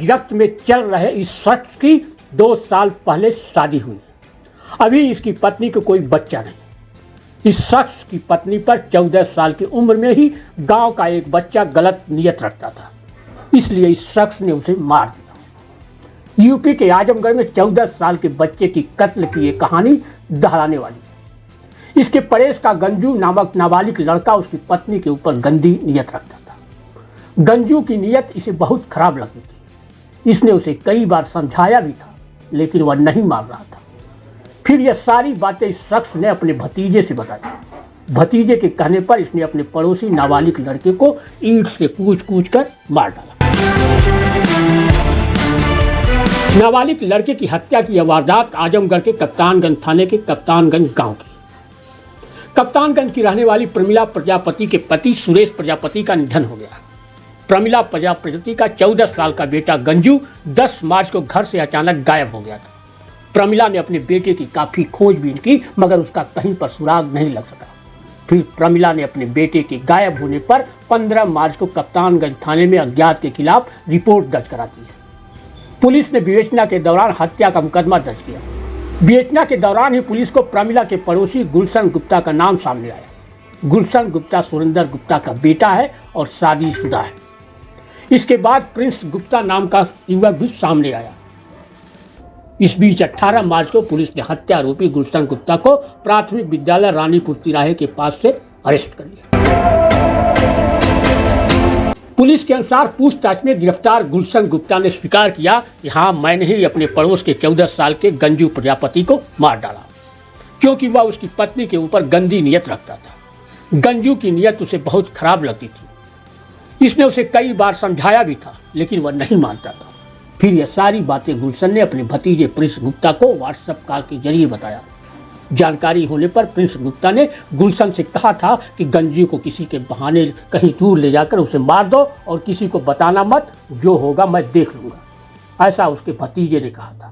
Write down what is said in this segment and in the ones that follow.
गिरफ्त में चल रहे इस शख्स की 2 साल पहले शादी हुई। अभी इसकी पत्नी को कोई बच्चा नहीं। इस शख्स की पत्नी पर 14 साल की उम्र में ही गांव का एक बच्चा गलत नियत रखता था, इसलिए इस शख्स ने उसे मार दिया। यूपी के आजमगढ़ में 14 साल के बच्चे की कत्ल की ये कहानी दोहराने वाली है। इसके पड़ोस का गंजू नामक नाबालिग लड़का उसकी पत्नी के ऊपर गंदी नियत रखता था। गंजू की नियत इसे बहुत खराब लगती थी। इसने उसे कई बार समझाया भी था, लेकिन वह नहीं मान रहा था। फिर यह सारी बातें इस शख्स ने अपने भतीजे से बताई। भतीजे के कहने पर इसने अपने पड़ोसी नाबालिग लड़के को ईंट से कूच कर मार डाला। नाबालिग लड़के की हत्या की यह वारदात आजमगढ़ के कप्तानगंज थाने के कप्तानगंज गांव की। कप्तानगंज की रहने वाली प्रमिला प्रजापति के पति सुरेश प्रजापति का निधन हो गया। प्रमिला प्रजापति का 14 साल का बेटा गंजू 10 मार्च को घर से अचानक गायब हो गया था। प्रमिला ने अपने बेटे की काफ़ी खोजबीन की, मगर उसका कहीं पर सुराग नहीं लग सका। फिर प्रमिला ने अपने बेटे के गायब होने पर 15 मार्च को कप्तानगंज थाने में अज्ञात के खिलाफ रिपोर्ट दर्ज कराती है। पुलिस ने विवेचना के दौरान हत्या का मुकदमा दर्ज किया। विवेचना के दौरान ही पुलिस को प्रमिला के पड़ोसी गुलशन गुप्ता का नाम सामने आया। गुलशन गुप्ता सुरेंद्र गुप्ता का बेटा है और शादीशुदा है। इसके बाद प्रिंस गुप्ता नाम का युवक भी सामने आया। इस बीच 18 मार्च को पुलिस ने हत्या आरोपी गुलशन गुप्ता को प्राथमिक विद्यालय रानीपुर तिराहे के पास से अरेस्ट कर लिया। पुलिस के अनुसार पूछताछ में गिरफ्तार गुलशन गुप्ता ने स्वीकार किया कि हाँ, मैंने ही अपने पड़ोस के 14 साल के गंजू प्रजापति को मार डाला, क्योंकि वह उसकी पत्नी के ऊपर गंदी नियत रखता था। गंजू की नियत उसे बहुत खराब लगती थी। इसने उसे कई बार समझाया भी था, लेकिन वह नहीं मानता था। फिर यह सारी बातें गुलशन ने अपने भतीजे प्रिंस गुप्ता को व्हाट्सएप कॉल के जरिए बताया। जानकारी होने पर प्रिंस गुप्ता ने गुलशन से कहा था कि गंजू को किसी के बहाने कहीं दूर ले जाकर उसे मार दो और किसी को बताना मत, जो होगा मैं देख लूँगा, ऐसा उसके भतीजे ने कहा था।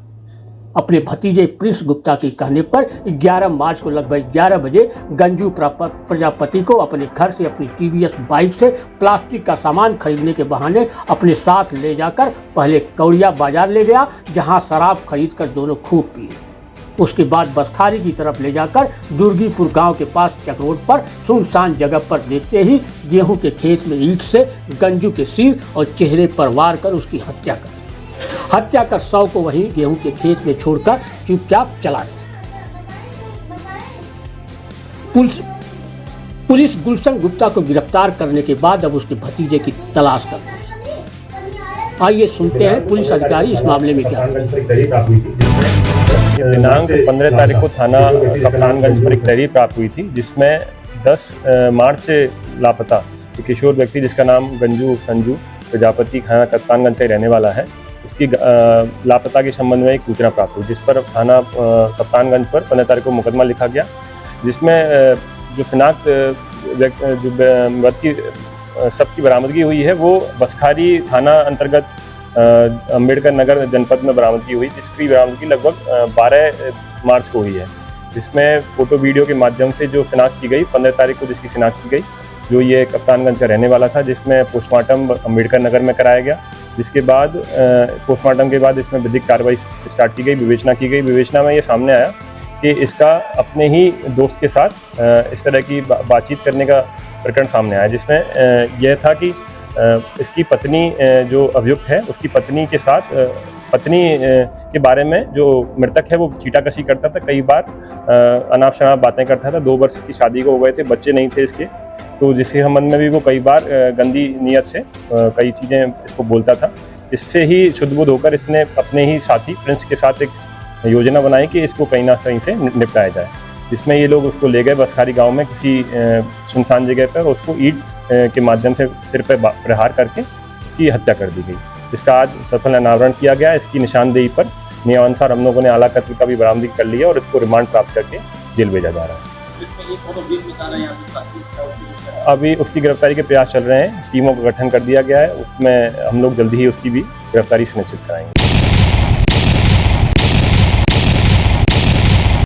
अपने भतीजे प्रिंस गुप्ता के कहने पर 11 मार्च को लगभग 11 बजे गंजू प्रजापति को अपने घर से अपनी टीवीएस बाइक से प्लास्टिक का सामान खरीदने के बहाने अपने साथ ले जाकर पहले कौड़िया बाजार ले गया, जहां शराब खरीदकर दोनों खूब पिए। उसके बाद बसखारी की तरफ ले जाकर दुर्गीपुर गांव के पास चक रोड पर सुनसान जगह पर देते ही गेहूं के खेत में ईंट से गंजू के सिर और चेहरे पर वार कर उसकी हत्या कर शव को वहीं गेहूं के खेत में छोड़कर चुपचाप चला गया। पुलिस गुलशन गुप्ता को गिरफ्तार करने के बाद अब उसके भतीजे की तलाश कर रही है। आइए सुनते हैं पुलिस अधिकारी इस मामले में क्या दिनांक 15 तारीख को थाना कप्तानगंज पर एक तहरीर प्राप्त हुई थी, जिसमें 10 मार्च से लापता एक किशोर व्यक्ति जिसका नाम गंजू संजू प्रजापति थाना कप्तानगंज का रहने वाला है, उसकी लापता के संबंध में एक सूचना प्राप्त हुई, जिस पर थाना कप्तानगंज पर 15 तारीख को मुकदमा लिखा गया, जिसमें जो शिनाख्त जो की सबकी बरामदगी हुई है वो बसखारी थाना अंतर्गत अम्बेडकर नगर जनपद में बरामदगी हुई, जिसकी बरामदगी लगभग 12 मार्च को हुई है, जिसमें फ़ोटो वीडियो के माध्यम से जो शिनाख्त की गई 15 तारीख को जिसकी शिनाख्त की गई, जो ये कप्तानगंज का रहने वाला था, जिसमें पोस्टमार्टम अम्बेडकर नगर में कराया गया। जिसके बाद पोस्टमार्टम के बाद इसमें विधिक कार्रवाई स्टार्ट की गई, विवेचना की गई। विवेचना में ये सामने आया कि इसका अपने ही दोस्त के साथ इस तरह की बातचीत करने का प्रकरण सामने आया, जिसमें यह था कि इसकी पत्नी जो अभियुक्त है उसकी पत्नी के साथ पत्नी के बारे में जो मृतक है वो चीटाकशी करता था, कई बार अनाप शनाप बातें करता था। 2 वर्ष की शादी को हो गए थे, बच्चे नहीं थे इसके, तो जिसके संबंध में भी वो कई बार गंदी नियत से कई चीज़ें इसको बोलता था। इससे ही शुद्धबुद्ध होकर इसने अपने ही साथी प्रिंस के साथ एक योजना बनाई कि इसको कहीं ना कहीं से निपटाया जाए, जिसमें ये लोग उसको ले गए बसखारी गांव में किसी सुनसान जगह पर, उसको ईंट के माध्यम से सिर पर प्रहार करके उसकी हत्या कर दी गई। इसका आज सफल अनावरण किया गया। इसकी निशानदेही पर नियमानुसार हम लोगों ने आला कत्ल का भी बरामदगी कर लिया और इसको रिमांड प्राप्त करके जेल भेजा जा रहा है। अभी उसकी गिरफ्तारी के प्रयास चल रहे हैं, टीमों का गठन कर दिया गया है, उसमें हम लोग जल्दी ही उसकी भी गिरफ्तारी सुनिश्चित कराएंगे।